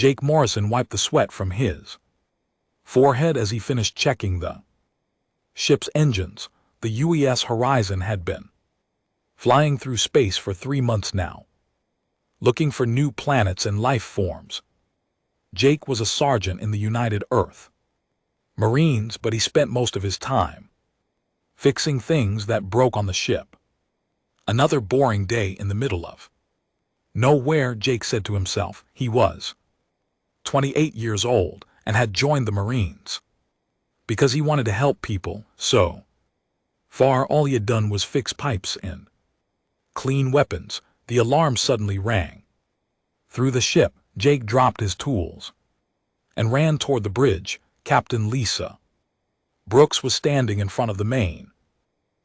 Jake Morrison wiped the sweat from his forehead as he finished checking the ship's engines. The UES Horizon had been flying through space for 3 months now, looking for new planets and life forms. Jake was a sergeant in the United Earth Marines, but he spent most of his time fixing things that broke on the ship. Another boring day in the middle of nowhere, Jake said to himself. He was 28 years old and had joined the Marines because he wanted to help people. So far, all he had done was fix pipes and clean weapons. The alarm suddenly rang through the ship. Jake dropped his tools and ran toward the bridge. Captain Lisa Brooks was standing in front of the main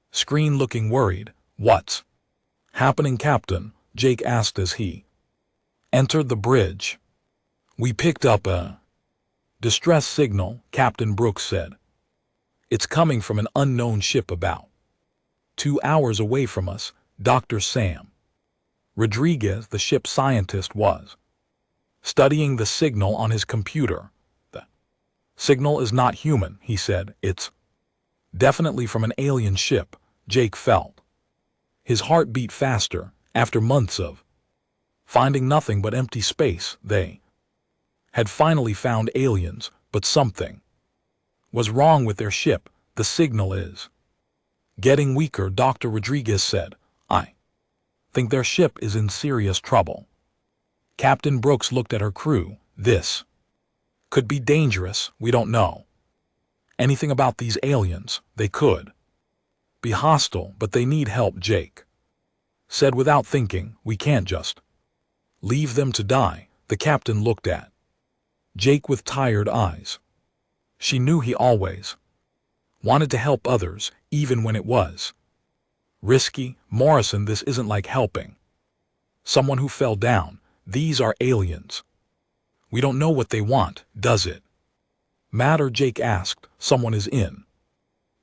screen looking worried. "What's happening, Captain?" Jake asked as he entered the bridge. "We picked up a distress signal," Captain Brooks said. "It's coming from an unknown ship about 2 hours away from us." Dr. Sam Rodriguez, the ship scientist, was studying the signal on his computer. "The signal is not human," he said. "It's definitely from an alien ship." Jake felt his heart beat faster. After months of finding nothing but empty space, they had finally found aliens, but something was wrong with their ship. "The signal is getting weaker," Dr. Rodriguez said. "I think their ship is in serious trouble." Captain Brooks looked at her crew. "This could be dangerous. We don't know anything about these aliens. They could be hostile, but they need help," Jake said without thinking. "We can't just leave them to die." The captain looked at Jake with tired eyes. She knew he always wanted to help others, even when it was risky. "Morrison, this isn't like helping someone who fell down. These are aliens. We don't know what they want. Does it matter?" Jake asked. "Someone is in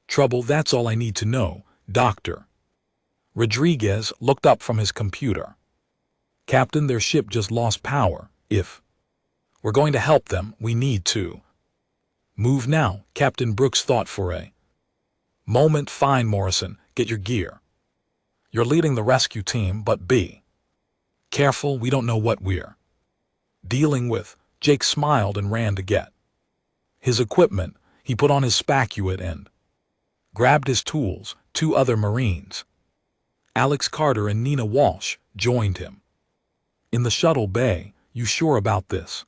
trouble. That's all I need to know." Dr. Rodriguez looked up from his computer. "Captain, their ship just lost power. If we're going to help them, we need to move now." Captain Brooks thought for a moment. "Fine, Morrison, get your gear. You're leading the rescue team, but be careful. We don't know what we're dealing with." Jake smiled and ran to get his equipment. He put on his spacesuit and grabbed his tools. 2 other Marines, Alex Carter and Nina Walsh, joined him in the shuttle bay. "You sure about this?"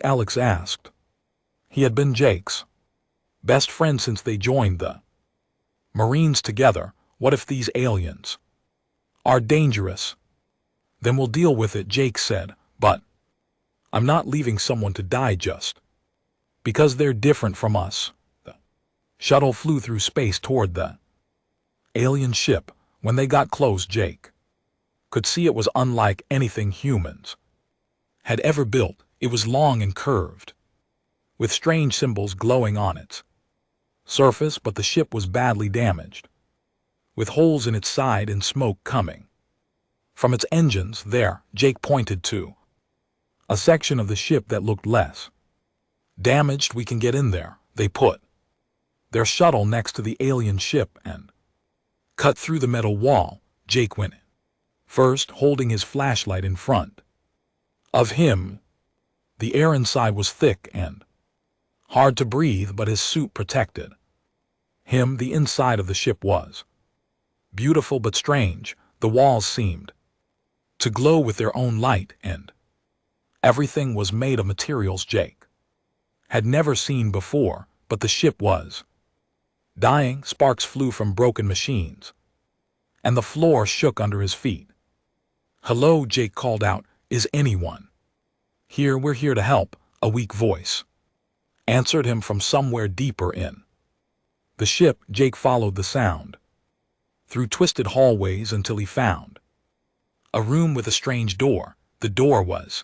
Alex asked. He had been Jake's best friend since they joined the Marines together. "What if these aliens are dangerous?" "Then we'll deal with it," Jake said. "But I'm not leaving someone to die just because they're different from us." The shuttle flew through space toward the alien ship. When they got close, Jake could see it was unlike anything humans had ever built. It was long and curved, with strange symbols glowing on its surface, but the ship was badly damaged, with holes in its side and smoke coming from its engines. "There," Jake pointed to a section of the ship that looked less damaged. "We can get in there." They put their shuttle next to the alien ship and cut through the metal wall. Jake went in first, holding his flashlight in front of him. The air inside was thick and hard to breathe, but his suit protected him. The inside of the ship was beautiful but strange. The walls seemed to glow with their own light, and everything was made of materials Jake had never seen before. But the ship was dying. Sparks flew from broken machines, and the floor shook under his feet. "Hello," Jake called out. "Is anyone here?" "We're here to help," a weak voice answered him from somewhere deeper in the ship. Jake followed the sound through twisted hallways until he found a room with a strange door. The door was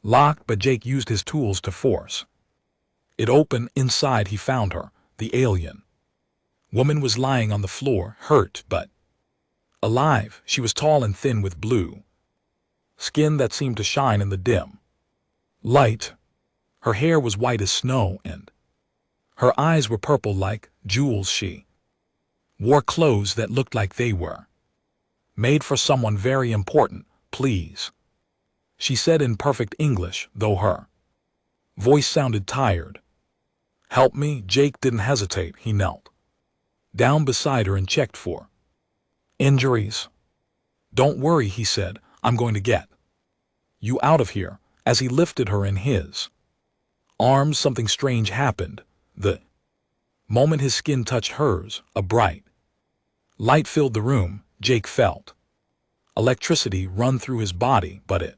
locked, but Jake used his tools to force it open. Inside, he found her. The alien woman was lying on the floor, hurt but alive. She was tall and thin with blue skin that seemed to shine in the dim Light. Her hair was white as snow, and her eyes were purple like jewels. She wore clothes that looked like they were made for someone very important. Please, she said in perfect English, though her voice sounded tired. Help me. Jake didn't hesitate. He knelt down beside her and checked for injuries. Don't worry, he said. I'm going to get you out of here. As he lifted her in his arms, something strange happened. The moment his skin touched hers, a bright light filled the room. Jake felt electricity run through his body, but it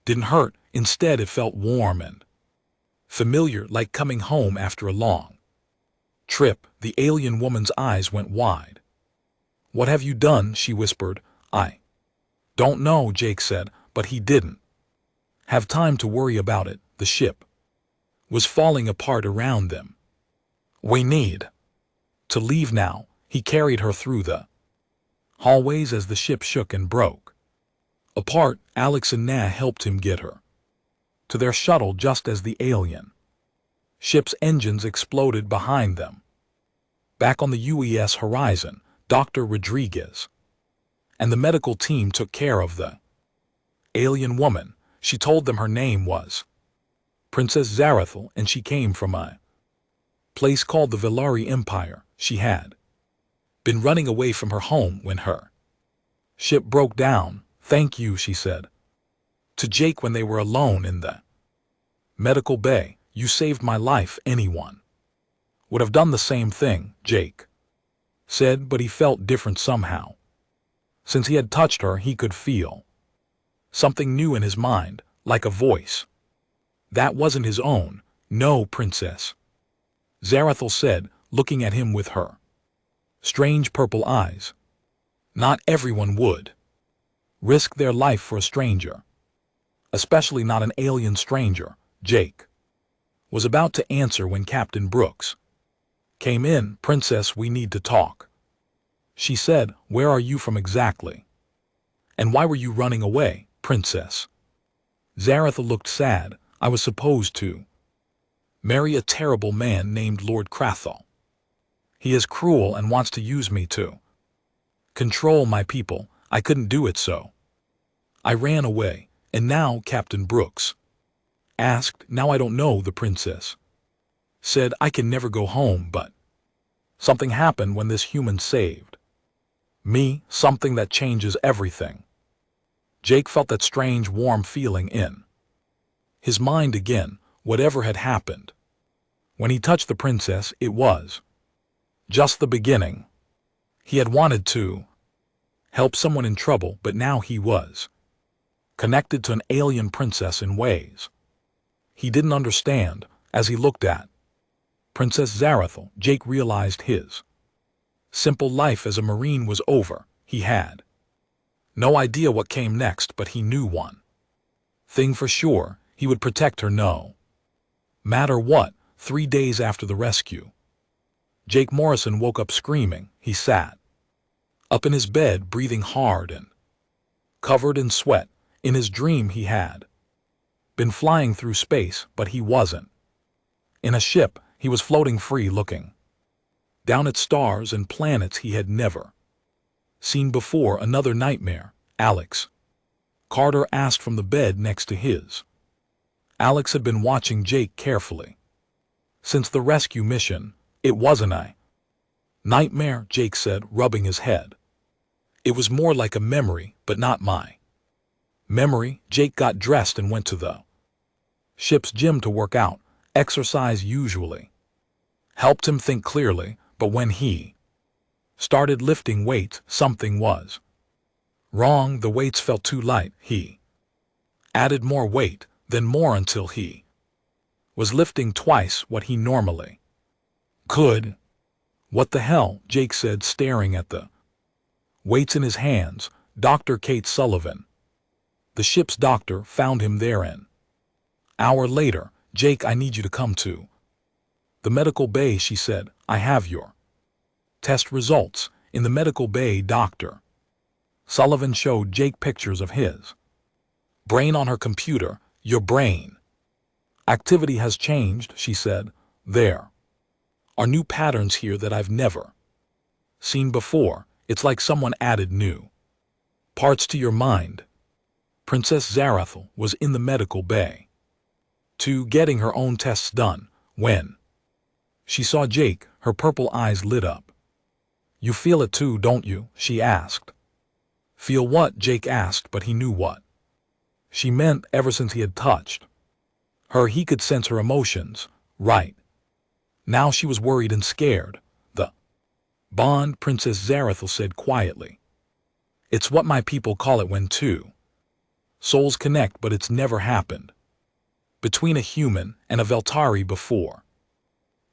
didn't hurt. Instead, it felt warm and familiar, like coming home after a long trip. The alien woman's eyes went wide. What have you done? She whispered. I don't know, Jake said, but he didn't have time to worry about it. The ship was falling apart around them. We need to leave now. He carried her through the hallways as the ship shook and broke apart. Alex and Nah helped him get her to their shuttle just as the alien ship's engines exploded behind them. Back on the UES Horizon, Dr. Rodriguez and the medical team took care of the alien woman. She told them her name was Princess Zarathil, and she came from a place called the Villari Empire. She had been running away from her home when her ship broke down. Thank you, she said to Jake when they were alone in the medical bay. You saved my life. Anyone would have done the same thing, Jake said, but he felt different somehow. Since he had touched her, he could feel something new in his mind, like a voice that wasn't his own. No, Princess, Zarathil said, looking at him with her strange purple eyes. Not everyone would risk their life for a stranger, especially not an alien stranger. Jake was about to answer when Captain Brooks came in. Princess, we need to talk, she said. Where are you from exactly? And why were you running away, Princess? Zarathil looked sad. I was supposed to marry a terrible man named Lord Krathal. He is cruel and wants to use me to control my people. I couldn't do it, so I ran away. And now, Captain Brooks asked. Now I don't know, the princess said. I can never go home, but something happened when this human saved me, something that changes everything. Jake felt that strange warm feeling in his mind again. Whatever had happened when he touched the princess, it was just the beginning. He had wanted to help someone in trouble, but now he was connected to an alien princess in ways he didn't understand. As he looked at Princess Zarathil, Jake realized his simple life as a Marine was over. He had no idea what came next, but he knew one thing for sure: he would protect her no matter what. 3 days after the rescue, Jake Morrison woke up screaming. He sat up in his bed, breathing hard and covered in sweat. In his dream, he had been flying through space, but he wasn't in a ship. He was floating free, looking down at stars and planets he had never seen before. Another nightmare, Alex? Carter asked from the bed next to his. Alex had been watching Jake carefully since the rescue mission. It wasn't a nightmare, Jake said, rubbing his head. It was more like a memory, but not my memory. Jake got dressed and went to the ship's gym to work out. Exercise usually helped him think clearly, but when he started lifting weights, something was wrong. The weights felt too light. He added more weight, then more, until he was lifting twice what he normally could. What the hell? Jake said, staring at the weights in his hands. Dr. Kate Sullivan, the ship's doctor, found him there an hour later. Jake, I need you to come to the medical bay, she said. I have your test results. In the medical bay, Dr. Sullivan showed Jake pictures of his brain on her computer. Your brain Activity has changed, she said. There are new patterns here that I've never seen before. It's like someone added new parts to your mind. Princess Zarathil was in the medical bay, getting her own tests done, when she saw Jake. Her purple eyes lit up. You feel it too, don't you? She asked. Feel what? Jake asked, but he knew what she meant. Ever since he had touched her, he could sense her emotions. Right now she was worried and scared. The bond, Princess Zarathil said quietly. It's what my people call it when two souls connect, but it's never happened between a human and a Veltari before.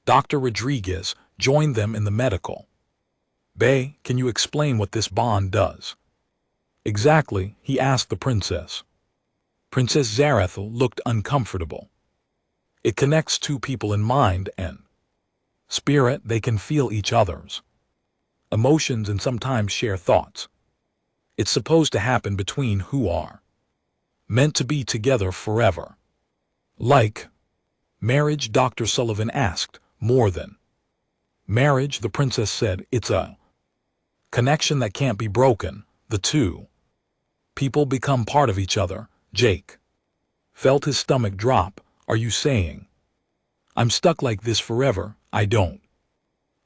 Dr. Rodriguez joined them in the medical bay. Can you explain what this bond does exactly? He asked the princess. Princess Zarathil looked uncomfortable. It connects two people in mind and spirit. They can feel each other's emotions and sometimes share thoughts. It's supposed to happen between who are meant to be together forever. Like marriage? Dr. Sullivan asked. More than marriage, the princess said. It's a connection that can't be broken. The two people become part of each other. Jake felt his stomach drop. Are you saying I'm stuck like this forever? I don't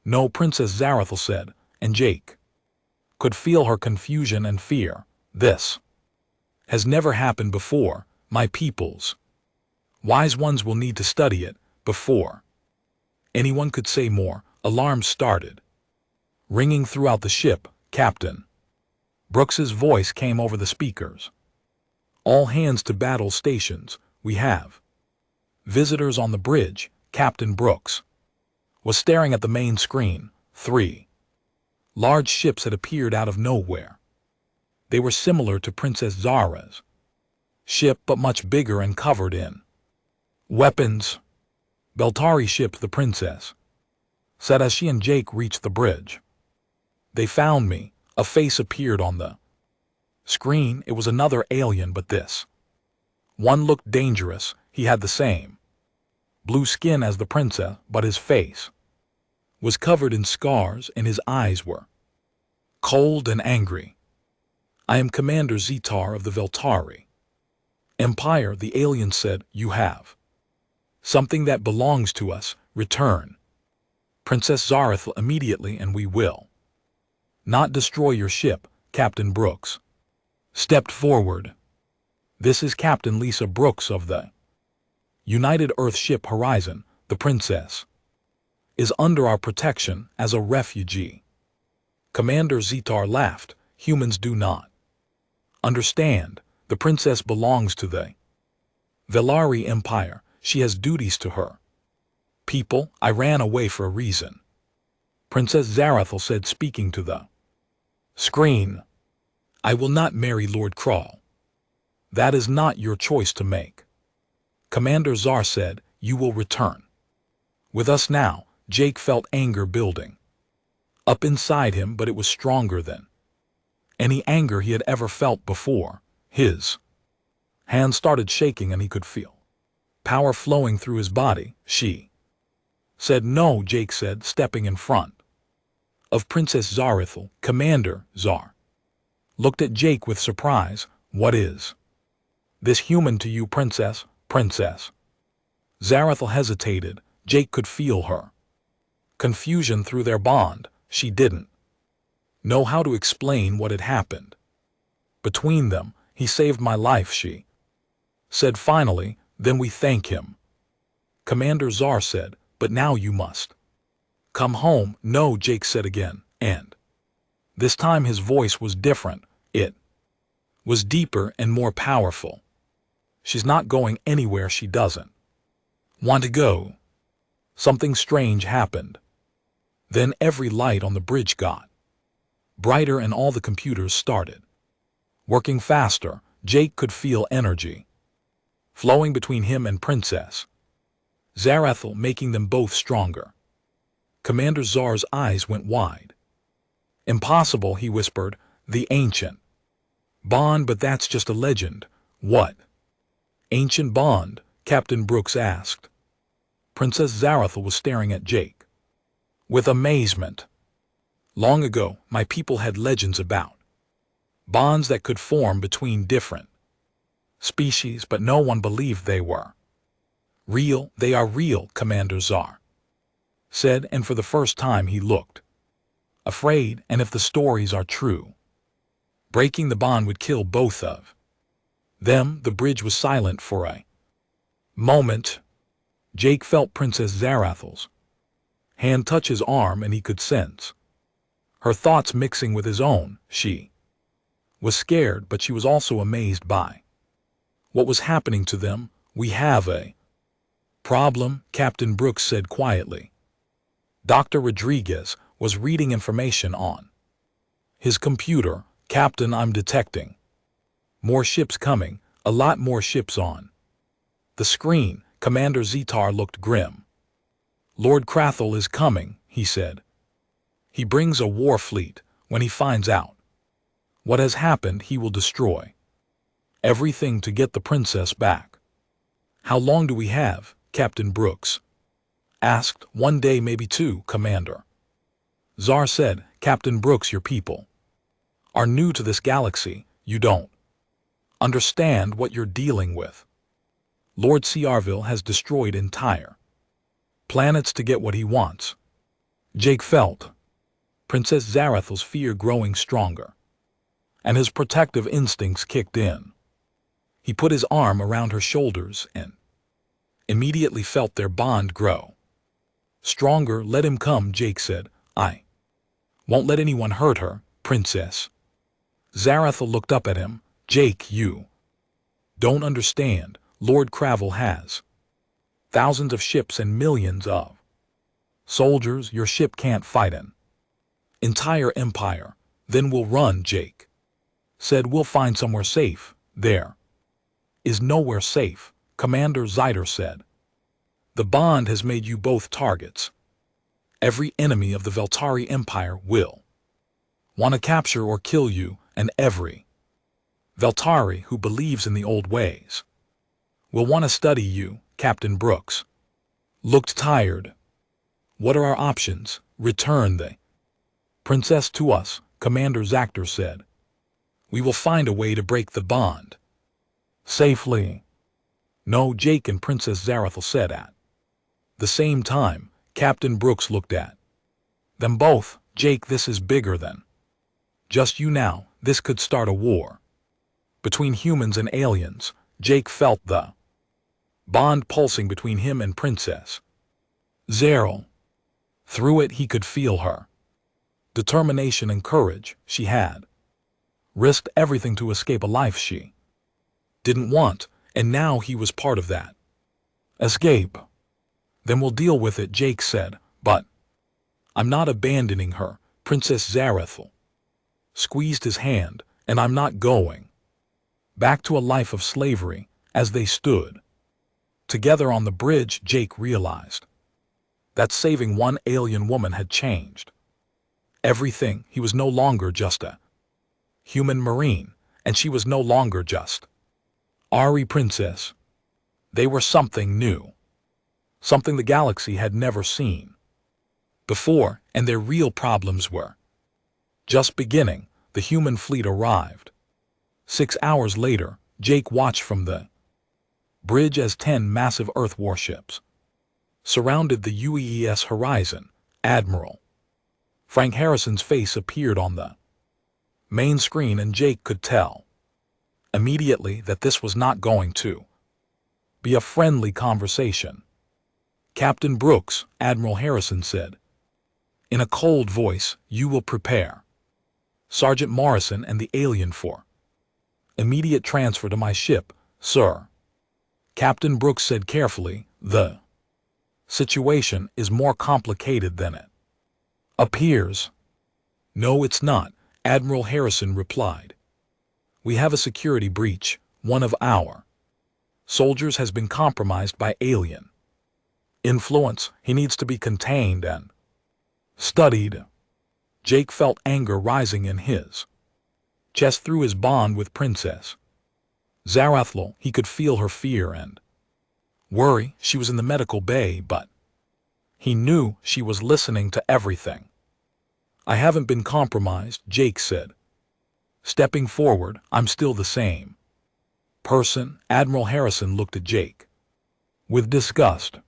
know, Princess Zarathil said, and Jake could feel her confusion and fear. This has never happened before. My peoples, wise ones, will need to study it before anyone could say more. Alarms started ringing throughout the ship. Captain Brooks's voice came over the speakers. All hands to battle stations. We have visitors on the bridge. Captain Brooks was staring at the main screen. 3 large ships had appeared out of nowhere. They were similar to Princess Zara's ship, but much bigger and covered in weapons. Beltari ship, the princess said as she and Jake reached the bridge. They found me. A face appeared on the screen. It was another alien, but this one looked dangerous. He had the same blue skin as the princess, but his face was covered in scars and his eyes were cold and angry. I am Commander Zetar of the Veltari Empire, the alien said. You have something that belongs to us. Return Princess Zarathil immediately and we will not destroy your ship. Captain Brooks stepped forward. This is Captain Lisa Brooks of the United Earth Ship Horizon. The princess is under our protection as a refugee. Commander Zetar laughed. Humans do not understand. The princess belongs to the Velari Empire. She has duties to her people. I ran away for a reason, Princess Zarathil said, speaking to the screen. I will not marry Lord Kral. That is not your choice to make. Commander Zar said. You will return with us now. Jake felt anger building up inside him, but it was stronger than any anger he had ever felt before. His hands started shaking and he could feel power flowing through his body. She said. No, Jake said, stepping in front of Princess Zarathil. Commander Zar looked at Jake with surprise. What is this human to you, princess? Princess Zarathil hesitated. Jake could feel her confusion through their bond. She didn't know how to explain what had happened between them. He saved my life, she said finally. Then we thank him, Commander Zar said, but now you must come home. No, Jake said again, and this time his voice was different. It was deeper and more powerful. She's not going anywhere. She doesn't want to go. Something strange happened. Then every light on the bridge got brighter and all the computers started working faster. Jake could feel energy flowing between him and Princess Zarathil, making them both stronger. Commander Zar's eyes went wide. Impossible, he whispered. The ancient bond, but that's just a legend. What ancient bond? Captain Brooks asked. Princess Zarathil was staring at Jake with amazement. Long ago, my people had legends about bonds that could form between different species, but no one believed they were real. They are real, Commander Czar said, and for the first time he looked afraid, and if the stories are true, breaking the bond would kill both of them. The bridge was silent for a moment. Jake felt Princess Zarathil's hand touch his arm, and he could sense her thoughts mixing with his own. She was scared, but she was also amazed by what was happening to them. We have a problem, Captain Brooks said quietly. Dr. Rodriguez was reading information on his computer. Captain, I'm detecting more ships coming, a lot more ships on the screen. Commander Zetar looked grim. Lord Krathel is coming, he said. He brings a war fleet. When he finds out what has happened, he will destroy everything to get the princess back. How long do we have? Captain Brooks asked. 1 day, maybe 2, Commander Czar said. Captain Brooks, your people are new to this galaxy. You don't understand what you're dealing with. Lord Ciarville has destroyed entire planets to get what he wants. Jake felt Princess Zarathil's fear growing stronger, and his protective instincts kicked in. He put his arm around her shoulders and immediately felt their bond grow stronger. Let him come, Jake said. I won't let anyone hurt her, Princess Zarathil looked up at him. Jake, you don't understand. Lord Krathel has thousands of ships and millions of soldiers. Your ship can't fight an entire empire. Then we'll run, Jake said. We'll find somewhere safe. There is nowhere safe, Commander Zeiter said. The bond has made you both targets. Every enemy of the Veltari Empire will want to capture or kill you, and every Veltari who believes in the old ways will want to study you. Captain Brooks looked tired. What are our options? Return the princess to us, Commander Zactor said. We will find a way to break the bond safely. No, Jake and Princess Zarathil said at the same time. Captain Brooks looked at them both. Jake, this is bigger than just you now. This could start a war between humans and aliens. Jake felt the bond pulsing between him and Princess Zarathil. Through it he could feel her determination and courage. She had risked everything to escape a life she didn't want, and now he was part of that escape. Then we'll deal with it, Jake said. But I'm not abandoning her. Princess Zarathil squeezed his hand. And I'm not going back to a life of slavery. As they stood together on the bridge, Jake realized that saving one alien woman had changed everything. He was no longer just a human marine, and she was no longer just Ari Princess. They were something new, something the galaxy had never seen before, and their real problems were just beginning. The human fleet arrived 6 hours later. Jake watched from the bridge as 10 massive Earth warships surrounded the UES horizon. Admiral Frank Harrison's face appeared on the main screen, and Jake could tell immediately that this was not going to be a friendly conversation. Captain Brooks, Admiral Harrison said in a cold voice, you will prepare Sergeant Morrison and the alien for immediate transfer to my ship, sir. Captain Brooks said carefully. The situation is more complicated than it appears. No, it's not, Admiral Harrison replied. We have a security breach. One of our soldiers has been compromised by alien influence. He needs to be contained and studied. Jake felt anger rising in his chest through his bond with Princess Zarathil. He could feel her fear and worry she was in the medical bay, but he knew she was listening to everything. I haven't been compromised, Jake said. Stepping forward, I'm still the same person. Admiral Harrison looked at Jake with disgust.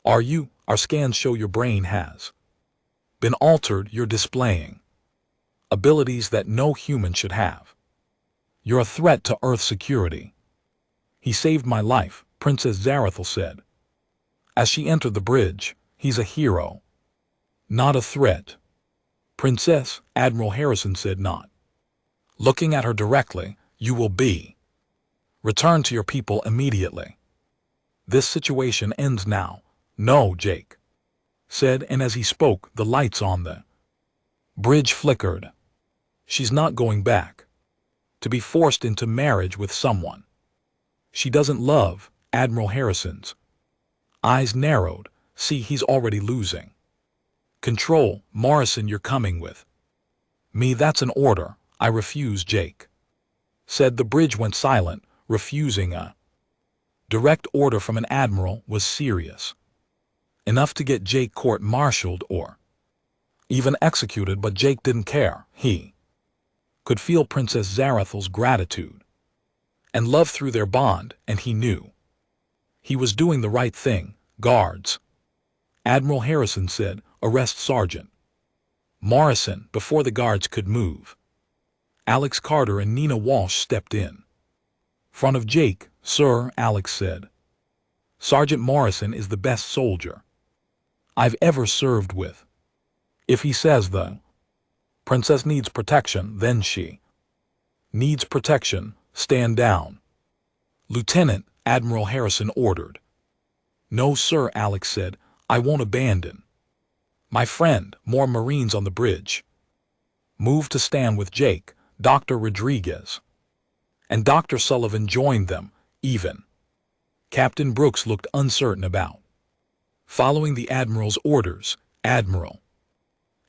Are you? Our scans show your brain has been altered. You're displaying abilities that no human should have. You're a threat to Earth security. He saved my life, Princess Zarathil said. As she entered the bridge, he's a hero, not a threat. Princess, Admiral Harrison said, not looking at her directly, you will be. Return to your people immediately. This situation ends now. No, Jake said, and as he spoke, the lights on the bridge flickered. She's not going back to be forced into marriage with someone she doesn't love. Admiral Harrison's eyes narrowed. See, he's already losing control. Morrison, you're coming with me. That's an order. I refuse, Jake said. The bridge went silent. Refusing a direct order from an admiral was serious enough to get Jake court-martialed or even executed, but Jake didn't care. He could feel Princess Zarathil's gratitude and love through their bond, and he knew he was doing the right thing. Guards, Admiral Harrison said, arrest Sergeant Morrison. Before the guards could move, Alex Carter and Nina Walsh stepped in front of Jake. Sir, Alex said, Sergeant Morrison is the best soldier I've ever served with. If he says the princess needs protection, then she needs protection. Stand down. Lieutenant, Admiral Harrison ordered. No, sir, Alex said. I won't abandon my friend. More Marines on the bridge moved to stand with Jake. Dr. Rodriguez and Dr. Sullivan joined them. Even Captain Brooks looked uncertain about following the Admiral's orders. Admiral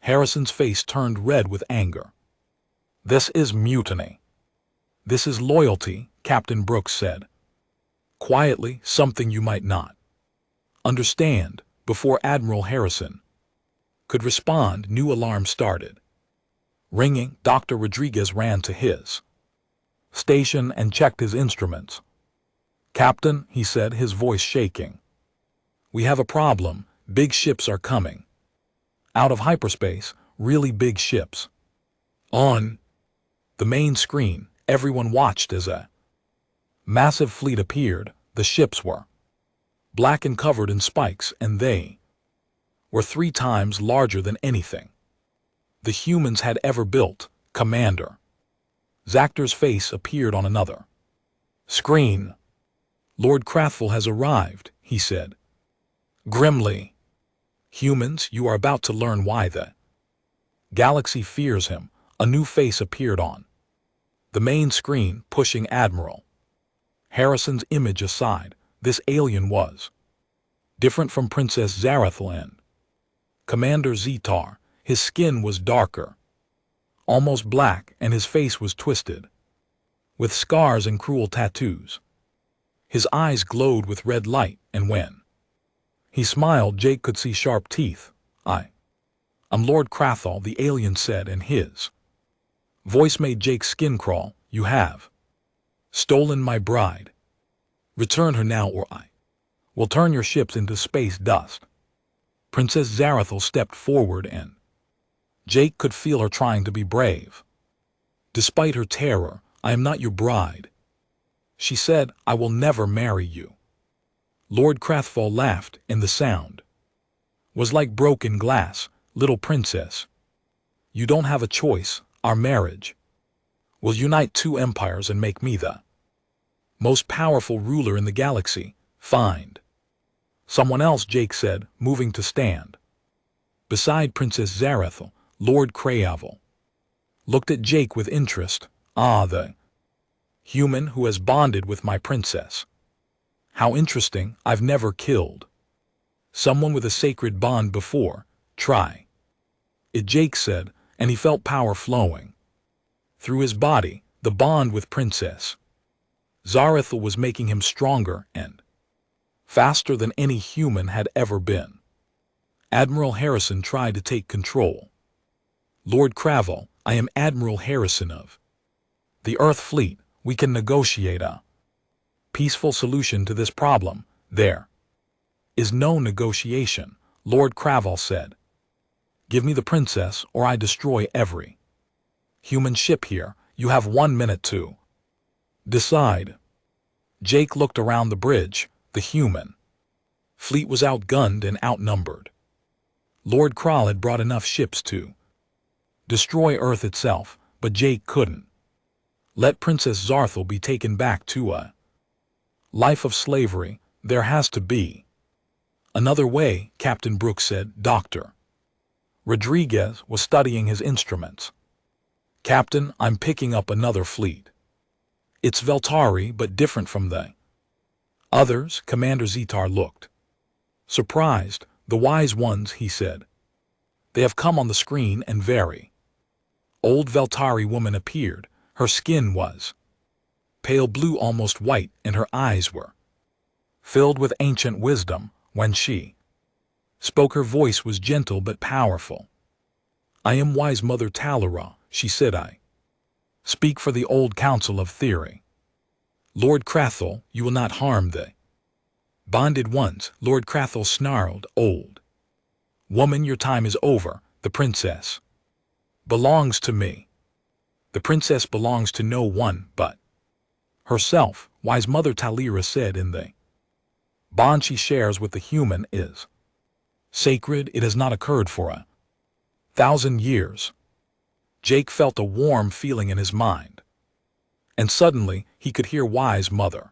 Harrison's face turned red with anger. This is mutiny. This is loyalty, Captain Brooks said quietly, something you might not understand. Before Admiral Harrison could respond, new alarm started ringing. Dr. Rodriguez ran to his station and checked his instruments. Captain, he said, his voice shaking, we have a problem. Big ships are coming out of hyperspace, really big ships. On the main screen, everyone watched as a massive fleet appeared. The ships were black and covered in spikes, and they were 3 times larger than anything the humans had ever built. Commander Zactor's face appeared on another screen. Lord Crathville has arrived, he said grimly. Humans, you are about to learn why the galaxy fears him. A new face appeared on the main screen, pushing Admiral Harrison's image aside. This alien was different from Princess Zarathil and Commander Zetar. His skin was darker, almost black, and his face was twisted with scars and cruel tattoos. His eyes glowed with red light, and when he smiled, Jake could see sharp teeth. I'm Lord Crathville, the alien said, and his voice made Jake's skin crawl. You have stolen my bride. Return her now, or I will turn your ships into space dust. Princess Zarathil stepped forward, and Jake could feel her trying to be brave. Despite her terror, I am not your bride, she said. I will never marry you. Lord Crathville laughed, and the sound was like broken glass. Little princess, you don't have a choice. Our marriage will unite 2 empires and make me the most powerful ruler in the galaxy. Find someone else, Jake said, moving to stand beside Princess Zarathil. Lord Crathville looked at Jake with interest. Ah, the human who has bonded with my princess. How interesting. I've never killed someone with a sacred bond before. Try it, Jake said, and he felt power flowing through his body. The bond with Princess Zarathil was making him stronger and faster than any human had ever been. Admiral Harrison tried to take control. Lord Cravel, I am Admiral Harrison of the Earth Fleet. We can negotiate a peaceful solution to this problem. There is no negotiation, Lord Cravel said. Give me the princess or I destroy every human ship here. You have 1 minute to decide. Jake looked around the bridge. The human fleet was outgunned and outnumbered. Lord Kral had brought enough ships to destroy Earth itself, but Jake couldn't let Princess Zarthel be taken back to a life of slavery. There has to be another way, Captain Brooks said. Dr. Rodriguez was studying his instruments. Captain, I'm picking up another fleet. It's Veltari, but different from the others. Commander Zetar looked surprised. The wise ones, he said. They have come on the screen, and very old Veltari woman appeared. Her skin was pale blue, almost white, and her eyes were filled with ancient wisdom. When she spoke, her voice was gentle but powerful. I am wise Mother Talara, she said. I speak for the old council of theory. Lord Crathel, you will not harm the bonded ones. Lord Crathel snarled. Old woman, your time is over. The princess belongs to me. The princess belongs to no one but herself, wise Mother Talira said. In the bond she shares with the human is sacred. It has not occurred for 1,000 years. Jake felt a warm feeling in his mind. And suddenly he could hear wise Mother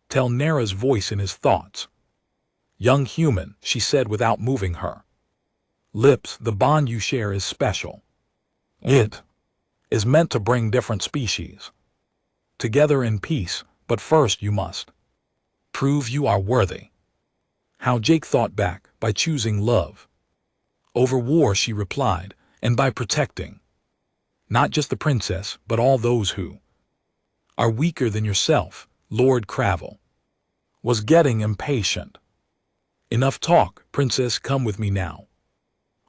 Telnera's voice in his thoughts. Young human, she said without moving her lips, the bond you share is special. It is meant to bring different species together in peace, but first you must prove you are worthy. How Jake thought back. By choosing love over war, she replied, and by protecting not just the princess, but all those who are weaker than yourself. Lord Cravel was getting impatient. Enough talk, princess, come with me now,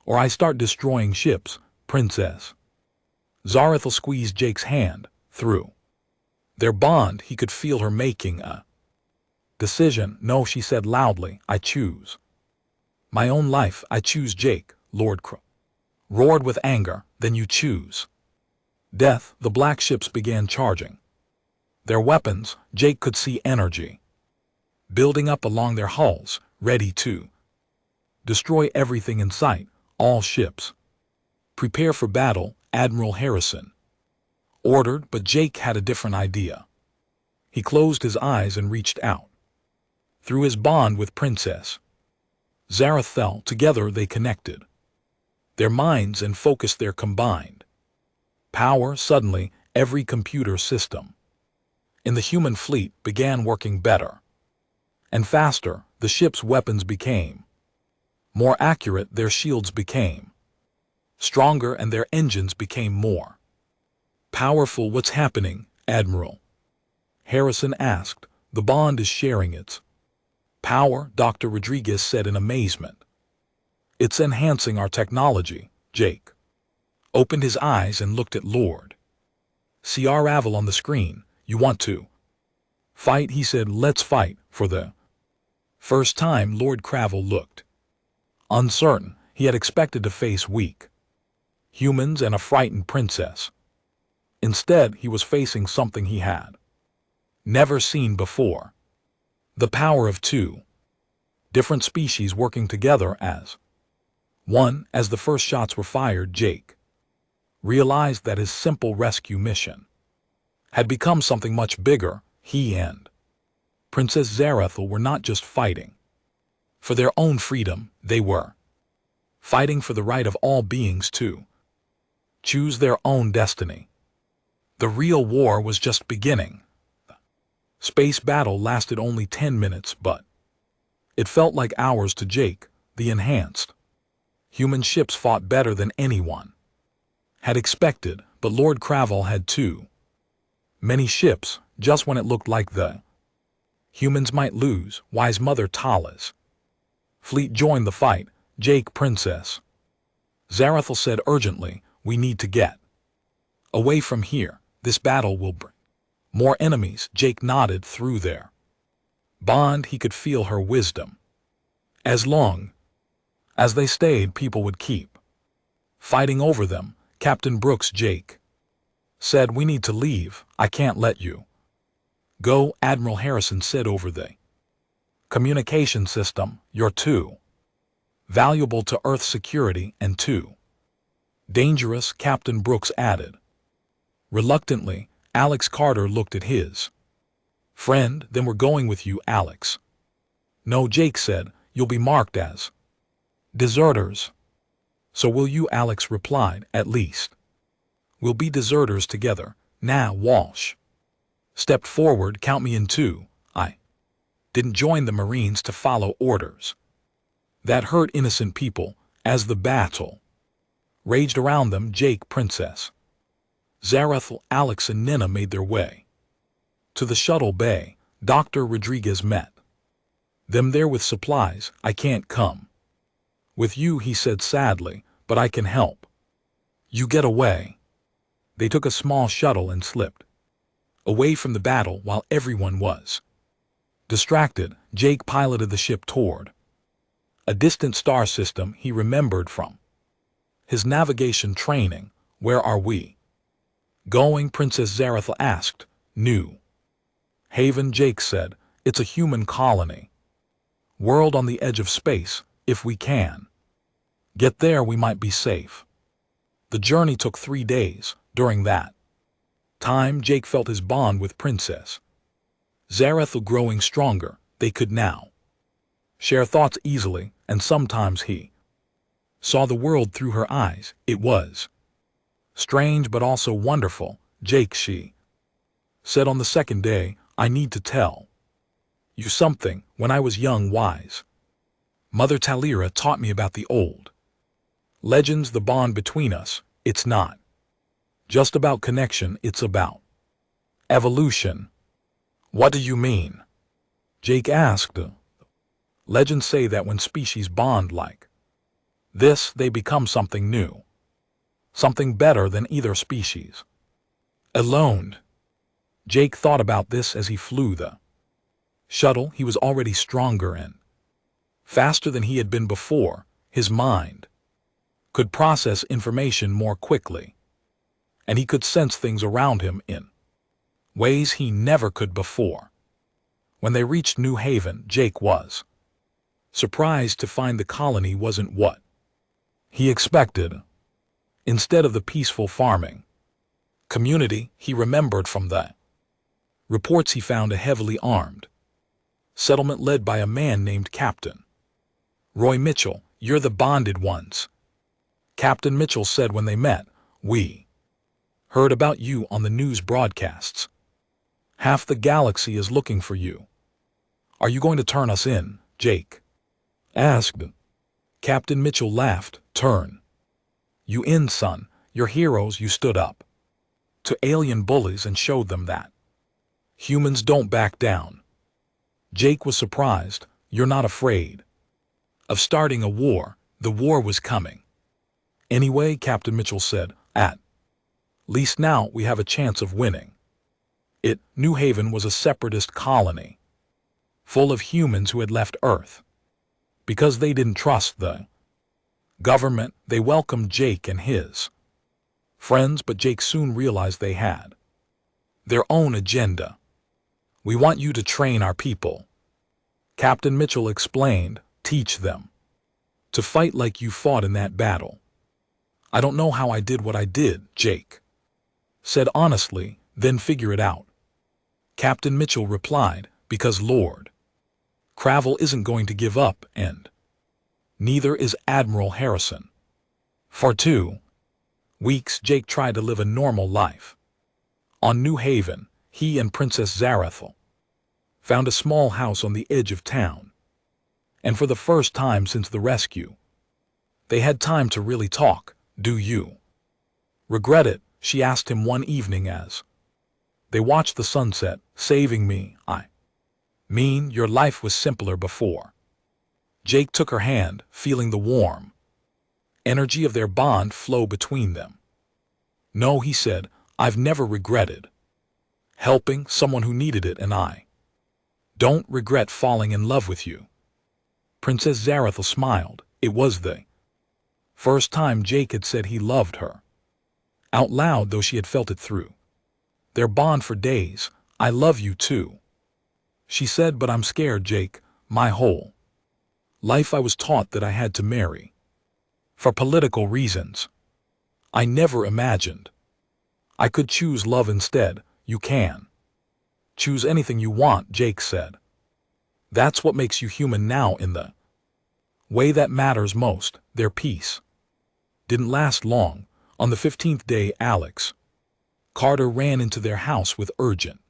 or I start destroying ships. Princess Zarethel squeezed Jake's hand. Through their bond, he could feel her making a decision. No, she said loudly, I choose my own life. I choose Jake. Lord Cravel roared with anger. Then you choose death. The black ships began charging their weapons. Jake could see energy building up along their hulls, ready to destroy everything in sight. All ships prepare for battle, Admiral Harrison ordered, but Jake had a different idea. He closed his eyes and reached out. Through his bond with Princess Zarethel, together they connected their minds and focused their combined power. Suddenly, every computer system in the human fleet began working better and faster. The ship's weapons became more accurate, their shields became stronger, and their engines became more powerful. What's happening, Admiral? Harrison asked. The bond is sharing its power, Dr. Rodriguez said in amazement. It's enhancing our technology. Jake opened his eyes and looked at Lord Cravel on the screen. You want to fight, he said. Let's fight. For the first time, Lord Cravel looked uncertain. He had expected to face weak humans and a frightened princess. Instead, he was facing something he had never seen before. The power of two different species working together as one. As the first shots were fired, Jake realized that his simple rescue mission had become something much bigger. He and Princess Zarethel were not just fighting for their own freedom, they were fighting for the right of all beings to choose their own destiny. The real war was just beginning. The space battle lasted only 10 minutes, but it felt like hours to Jake. The enhanced human ships fought better than anyone had expected, but Lord Cravel had too many ships. Just when it looked like the Humans might lose, wise Mother Talis. Fleet joined the fight, Jake Princess. Zarathel said urgently, we need to get away from here. This battle will bring more enemies. Jake nodded through their bond. He could feel her wisdom. As long as they stayed, people would keep fighting over them. Captain Brooks, Jake, said, we need to leave. I can't let you go. Admiral Harrison said, over the communication system, you're too valuable to Earth security and too dangerous, Captain Brooks added. Reluctantly, Alex Carter looked at his friend. Then we're going with you, Alex. No, Jake said, you'll be marked as deserters. So will you, Alex replied. At least we'll be deserters together. Now, Walsh stepped forward. Count me in too. I didn't join the Marines to follow orders that hurt innocent people. As the battle raged around them, Jake, Princess Zarathel, Alex and Nina made their way to the shuttle bay. Dr. Rodriguez met them there with supplies. I can't come with you, he said sadly, but I can help you get away. They took a small shuttle and slipped away from the battle while everyone was distracted. Jake piloted the ship toward a distant star system he remembered from his navigation training. Where are we going? Princess Zarathel asked. New Haven, Jake said. It's a human colony world on the edge of space. If we can get there, we might be safe. The journey took 3 days. During that time, Jake felt his bond with Princess Zarathel growing stronger. They could now share thoughts easily, and sometimes he saw the world through her eyes. It was strange but also wonderful. Jake, she said on the second day, I need to tell you something. When I was young, wise Mother Talira taught me about the old legends, the bond between us. It's not just about connection, it's about evolution. What do you mean? Jake asked. Legends say that when species bond like this, they become something new, something better than either species alone. Jake thought about this as he flew the shuttle. He was already stronger and faster than he had been before. His mind could process information more quickly, and he could sense things around him in ways he never could before. When they reached New Haven, Jake was surprised to find the colony wasn't what he expected. Instead of the peaceful farming community he remembered from the reports, he found a heavily armed settlement led by a man named Captain Roy Mitchell. You're the bonded ones, Captain Mitchell said when they met. We heard about you on the news broadcasts. Half the galaxy is looking for you. Are you going to turn us in? Jake asked. Captain Mitchell laughed. Turn you in, son. You're heroes. You stood up to alien bullies and showed them that humans don't back down. Jake was surprised. You're not afraid of starting a war? The war was coming anyway, Captain Mitchell said. At least now we have a chance of winning it. New Haven was a separatist colony full of humans who had left Earth because they didn't trust the government. They welcomed Jake and his friends, but Jake soon realized they had their own agenda. We want you to train our people, Captain Mitchell explained. Teach them to fight like you fought in that battle. I don't know how I did what I did, Jake said honestly. Then figure it out, Captain Mitchell replied, because Lord Cravel isn't going to give up, and neither is Admiral Harrison. For 2 weeks, Jake tried to live a normal life. On New Haven, he and Princess Zarathel found a small house on the edge of town. And for the first time since the rescue, they had time to really talk. Do you regret it? She asked him one evening as they watched the sunset. Saving me, I Mean your life was simpler before. Jake took her hand, feeling the warm energy of their bond flow between them. No, he said, I've never regretted helping someone who needed it, and I don't regret falling in love with you. Princess Zarathil smiled. It was the first time Jake had said he loved her. Out loud, though she had felt it through their bond for days. I love you too, she said, but I'm scared, Jake. My whole life I was taught that I had to marry for political reasons. I never imagined I could choose love instead. You can choose anything you want, Jake said. That's what makes you human now, in the way that matters most. Their peace didn't last long. On the 15th day, Alex Carter ran into their house with urgent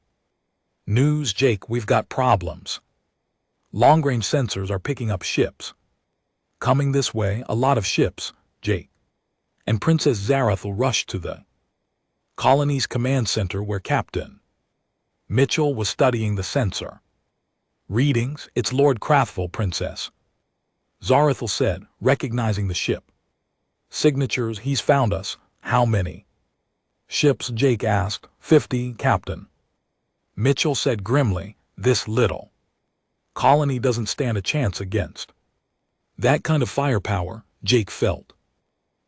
news. Jake, we've got problems. Long-range sensors are picking up ships coming this way. A lot of ships. Jake and Princess Zarathil rushed to the colony's command center where Captain Mitchell was studying the sensor readings. It's Lord Crathville, Princess Zarathil said, recognizing the ship signatures. He's found us. How many ships? Jake asked. 50, Captain Mitchell said grimly. This little colony doesn't stand a chance against that kind of firepower. Jake felt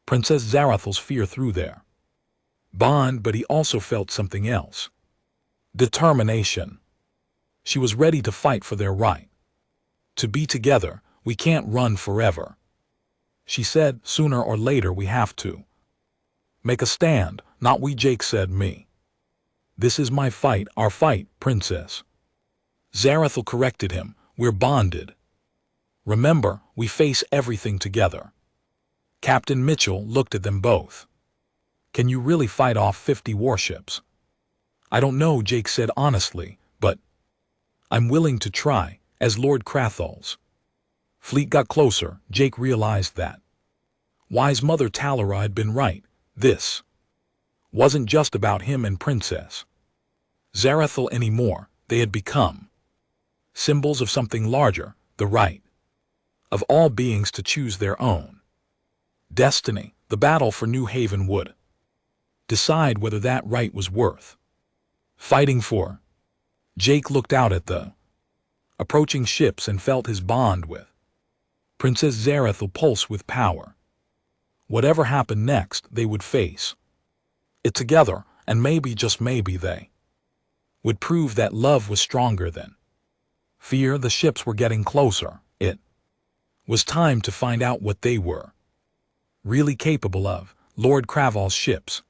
Princess Zarathil's fear through their bond, but he also felt something else. Determination. She was ready to fight for their right to be together. We can't run forever, she said. Sooner or later we have to make a stand. Not we, Jake said. Me. This is my fight, our fight, Princess Zarathil corrected him. We're bonded. Remember, we face everything together. Captain Mitchell looked at them both. Can you really fight off 50 warships? I don't know, Jake said honestly, but I'm willing to try. As Lord Crathville's fleet got closer, Jake realized that wise Mother Talara had been right. This wasn't just about him and Princess Zarathil anymore. They had become symbols of something larger, the right of all beings to choose their own destiny. The battle for New Haven would decide whether that right was worth fighting for. Jake looked out at the approaching ships and felt his bond with Princess Zarathil pulse with power. Whatever happened next, they would face it together, and maybe, just maybe, they would prove that love was stronger than fear. The ships were getting closer. It was time to find out what they were really capable of. Lord Crathville's ships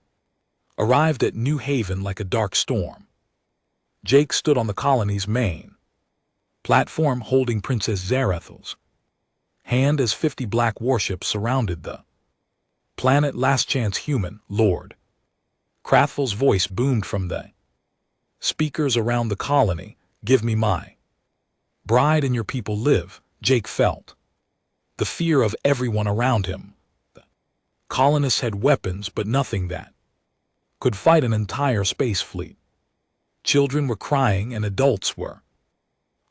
arrived at New Haven like a dark storm. Jake stood on the colony's main platform holding Princess Zarathil's hand as 50 black warships surrounded the planet. Last chance, human. Lord Crathville's voice boomed from the speakers around the colony. Give me my bride and your people live. Jake felt the fear of everyone around him. The colonists had weapons, but nothing that could fight an entire space fleet. Children were crying and adults were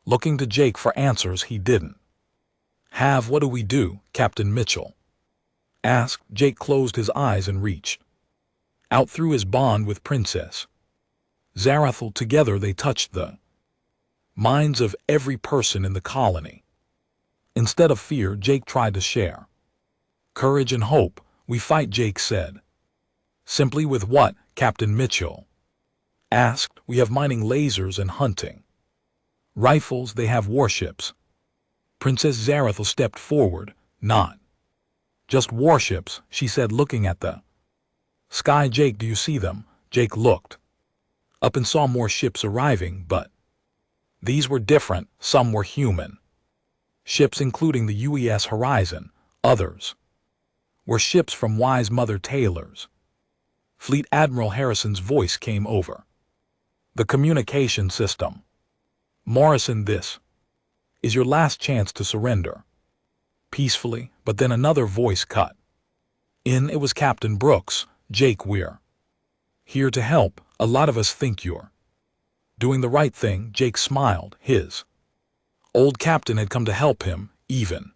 looking to Jake for answers he didn't have. What do we do? Captain Mitchell asked. Jake closed his eyes and reached out through his bond with Princess Zarathil. Together they touched the minds of every person in the colony. Instead of fear, Jake tried to share courage and hope. We fight, Jake said. Simply. With what? Captain Mitchell asked. We have mining lasers and hunting rifles. They have warships. Princess Zarathil stepped forward. Not just warships, she said, looking at the sky. Jake, do you see them? Jake looked up and saw more ships arriving, but these were different. Some were human ships, including the UES Horizon. Others were ships from Wise Mother Taylor's fleet. Admiral Harrison's voice came over the communication system. Morrison, this is your last chance to surrender peacefully. But then another voice cut in. It was Captain Brooks. Jake, we're here to help. A lot of us think you're doing the right thing. Jake smiled, his Old Captain had come to help him, even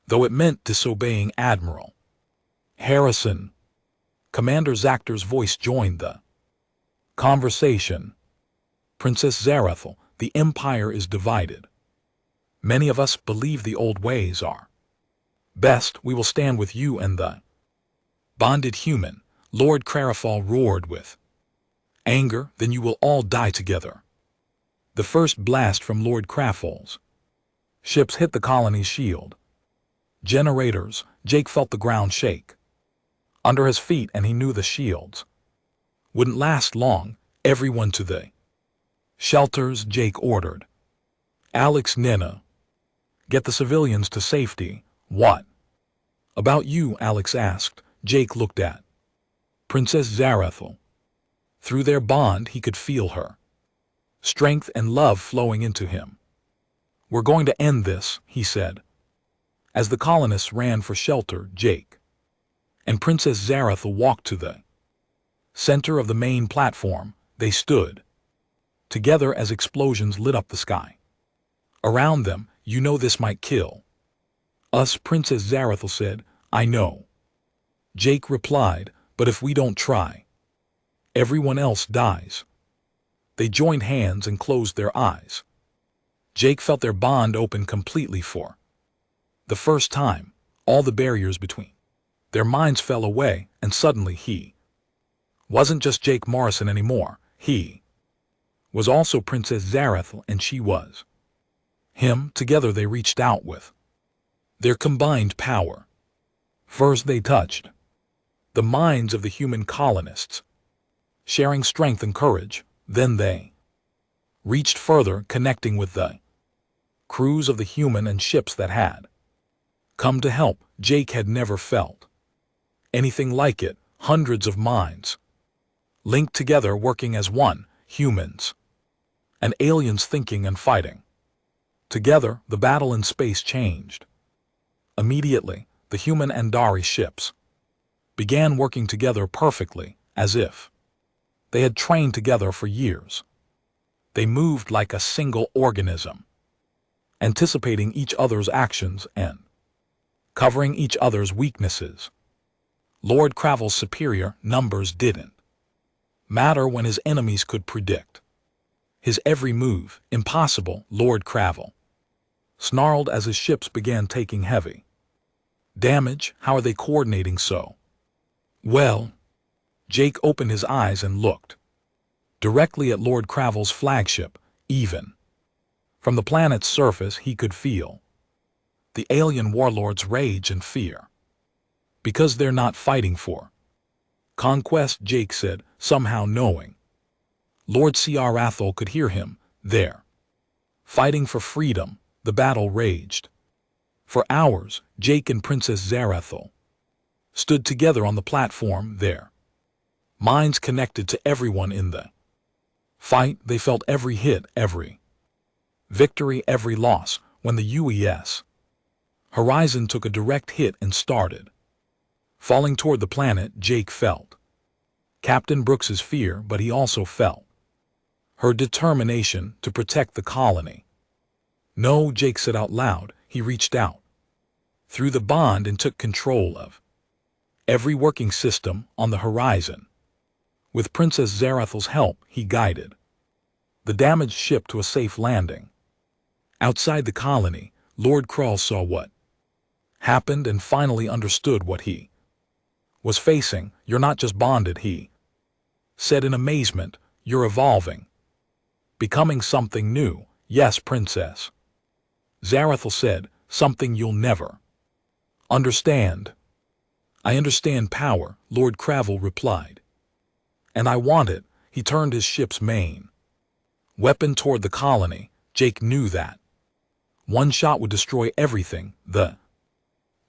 though it meant disobeying Admiral Harrison. Commander Zactor's voice joined the conversation. Princess Zarathel, the Empire is divided. Many of us believe the old ways are best. We will stand with you and the bonded human. Lord Carafal roared with anger. Then you will all die together. The first blast from Lord Crafal's ships hit the colony's shield generators. Jake felt the ground shake under his feet, and he knew the shields wouldn't last long. Everyone to the shelters, Jake ordered. Alex, Nina, get the civilians to safety. What about you? Alex asked. Jake looked at Princess Zarathel. Through their bond, he could feel her strength and love flowing into him. We're going to end this, he said. As the colonists ran for shelter, Jake and Princess Zarathel walked to the center of the main platform. They stood together as explosions lit up the sky around them. You know this might kill us, Princess Zarathel said. I know, Jake replied, but if we don't try, everyone else dies. They joined hands and closed their eyes. Jake felt their bond open completely for the first time. All the barriers between their minds fell away, and suddenly he wasn't just Jake Morrison anymore. He was also Princess Zarathel, and she was him. Together they reached out with their combined power. First they touched the minds of the human colonists, sharing strength and courage. Then they reached further, connecting with the crews of the human and ships that had come to help. Jake had never felt anything like it. Hundreds of minds linked together, working as one, humans and aliens thinking and fighting together. The battle in space changed. Immediately, the human and Dari ships began working together perfectly, as if they had trained together for years. They moved like a single organism, anticipating each other's actions and covering each other's weaknesses. Lord Craval's superior numbers didn't matter when his enemies could predict his every move. Impossible, Lord Craval snarled as his ships began taking heavy damage. How are they coordinating so well? Jake opened his eyes and looked directly at Lord Craval's flagship. Even from the planet's surface, he could feel the alien warlords' rage and fear. Because they're not fighting for conquest, Jake said, somehow knowing Lord Ciarathol could hear him. They're fighting for freedom. The battle raged for hours. Jake and Princess Zarathel stood together on the platform, their minds connected to everyone in the fight. They felt every hit, every victory, every loss. When the UES Horizon took a direct hit and started falling toward the planet, Jake felt Captain Brooks's fear, but he also felt her determination to protect the colony. No, Jake said out loud. He reached out through the bond and took control of every working system on the horizon. With Princess Zarathel's help, he guided the damaged ship to a safe landing. Outside the colony, Lord Krull saw what happened and finally understood what he was facing. You're not just bonded, he said in amazement. You're evolving, becoming something new. Yes, Princess Zarathel said, something you'll never understand. I understand power, Lord Craval replied. And I want it. He turned his ship's main weapon toward the colony. Jake knew that one shot would destroy everything, the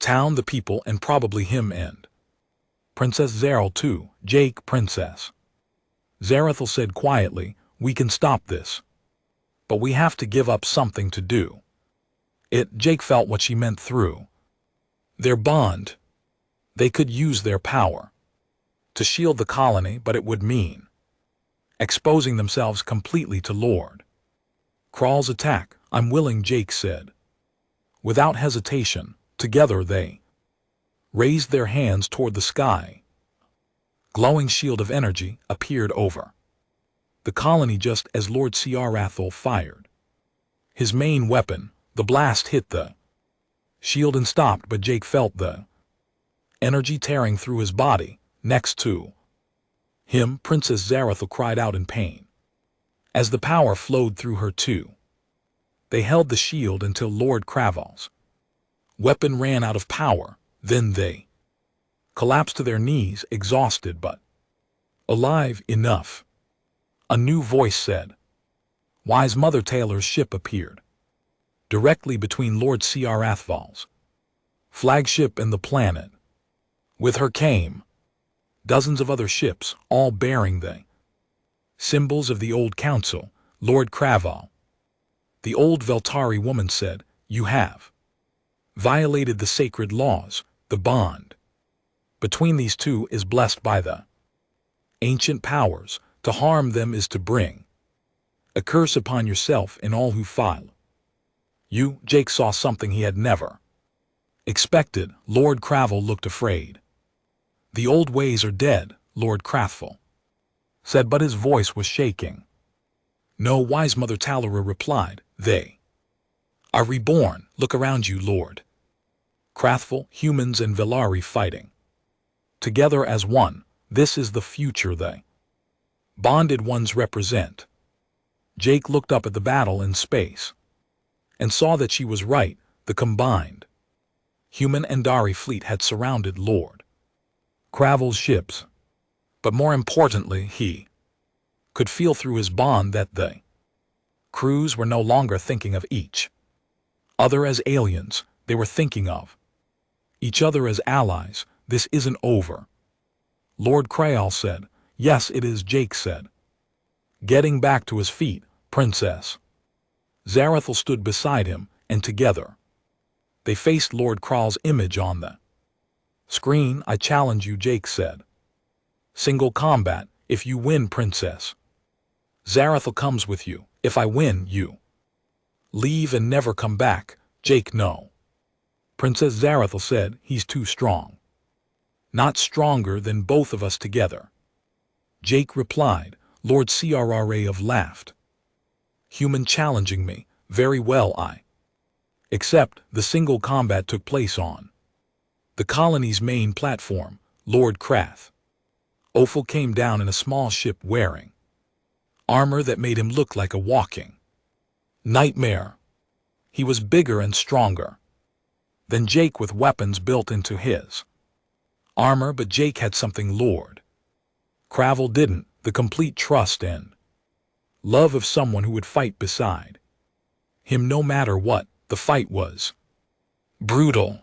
town, the people, and probably him and Princess Zarathel too. Jake, Princess Zarathel said quietly, we can stop this, but we have to give up something to do it. Jake felt what she meant. Through their bond, they could use their power to shield the colony, but it would mean exposing themselves completely to Lord Krall's attack. I'm willing, Jake said. Without hesitation, together they raised their hands toward the sky. Glowing shield of energy appeared over the colony just as Lord Ciarathal fired his main weapon. The blast hit the shield and stopped, but Jake felt the energy tearing through his body. Next to him, Princess Zarathal cried out in pain as the power flowed through her too. They held the shield until Lord Craval's weapon ran out of power. Then they collapsed to their knees, exhausted but alive enough. A new voice said. Wise Mother Taylor's ship appeared directly between Lord Ciarathal's flagship and the planet. With her came dozens of other ships, all bearing the symbols of the old council. Lord Craval, the old Veltari woman, said, you have violated the sacred laws. The bond between these two is blessed by the ancient powers. To harm them is to bring a curse upon yourself and all who follow you. Jake saw something he had never expected. Lord Craval looked afraid. The old ways are dead, Lord Crathful said, but his voice was shaking. No, Wise Mother Talara replied, they are reborn. Look around you, Lord Crathful, humans and Velari fighting together as one. This is the future they bonded ones represent. Jake looked up at the battle in space and saw that she was right. The combined human and Dari fleet had surrounded Lord Craval's ships. But more importantly, he could feel through his bond that the crews were no longer thinking of each other as aliens. They were thinking of each other as allies. This isn't over, Lord Craval said. Yes, it is, Jake said. Getting back to his feet, Princess Zarathal stood beside him, and together they faced Lord Crawl's image on the screen. I challenge you, Jake said. Single combat. If you win, Princess Zarathal comes with you. If I win, you leave and never come back. Jake, no, Princess Zarathal said. He's too strong. Not stronger than both of us together, Jake replied. Lord Crrav laughed. Human challenging me. Very well, I accept. The single combat took place on the colony's main platform. Lord Crath Ophel came down in a small ship wearing armor that made him look like a walking nightmare. He was bigger and stronger than Jake, with weapons built into his armor, but Jake had something Lord Craval didn't, the complete trust and love of someone who would fight beside him no matter what. The fight was brutal.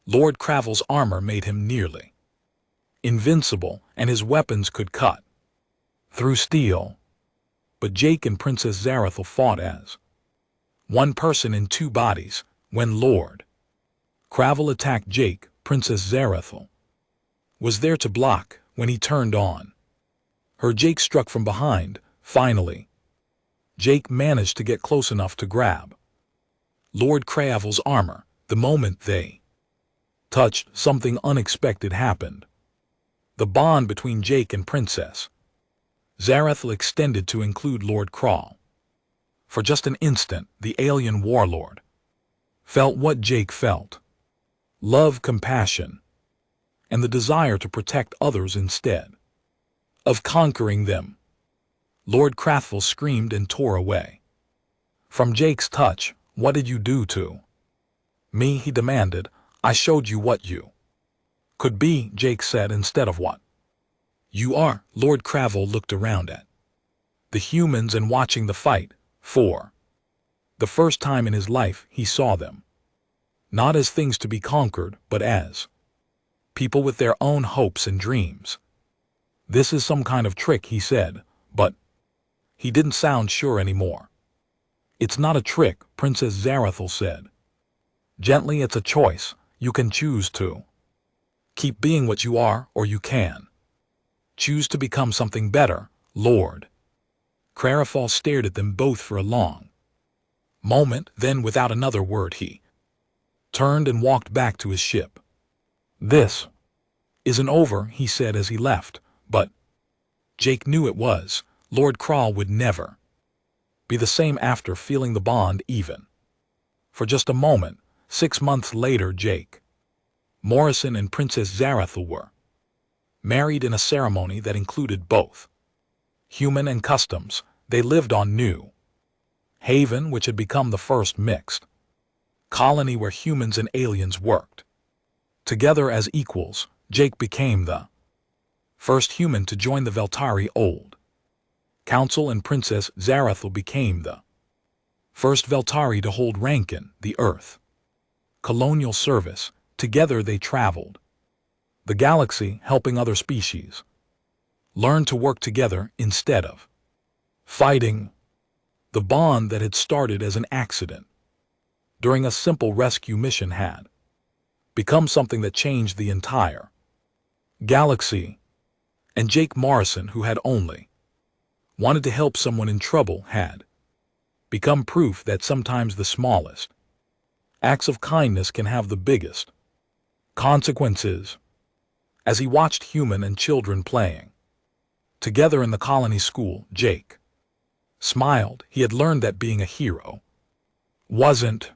Lord Craval's armor made him nearly invincible, and his weapons could cut through steel. But Jake and Princess Zarathal fought as one person in two bodies. When Lord Craval attacked Jake, Princess Zarathal was there to block. When he turned on her, Jake struck from behind. Finally, Jake managed to get close enough to grab Lord Craval's armor. The moment they touched, something unexpected happened. The bond between Jake and Princess Zarathal extended to include Lord Crawl. For just an instant, the alien warlord felt what Jake felt: love, compassion, and the desire to protect others instead of conquering them. Lord Crathful screamed and tore away from Jake's touch. What did you do to me? He demanded. I showed you what you could be, Jake said, instead of what you are. Lord Craval looked around at the humans and watching the fight. For the first time in his life, he saw them not as things to be conquered, but as people with their own hopes and dreams. This is some kind of trick, he said, but he didn't sound sure anymore. It's not a trick, Princess Zarathal said gently. It's a choice. You can choose to keep being what you are, or you can choose to become something better. Lord Craval stared at them both for a long, moment, then without another word he turned and walked back to his ship. "This isn't over," he said as he left, but Jake knew it was. Lord Crawl would never be the same after feeling the bond even for just a moment. 6 months later, Jake Morrison and Princess Zarathul were married in a ceremony that included both human and customs. They lived on New Haven, which had become the first mixed colony where humans and aliens worked together as equals. Jake became the first human to join the Veltari Old Council, and Princess Zarathul became the first Veltari to hold rank in the Earth Colonial Service. Together they traveled the galaxy, helping other species learn to work together instead of fighting. The bond that had started as an accident during a simple rescue mission had become something that changed the entire galaxy. And Jake Morrison, who had only wanted to help someone in trouble, had become proof that sometimes the smallest acts of kindness can have the biggest consequences. As he watched human and children playing together in the colony school, Jake smiled. He had learned that being a hero wasn't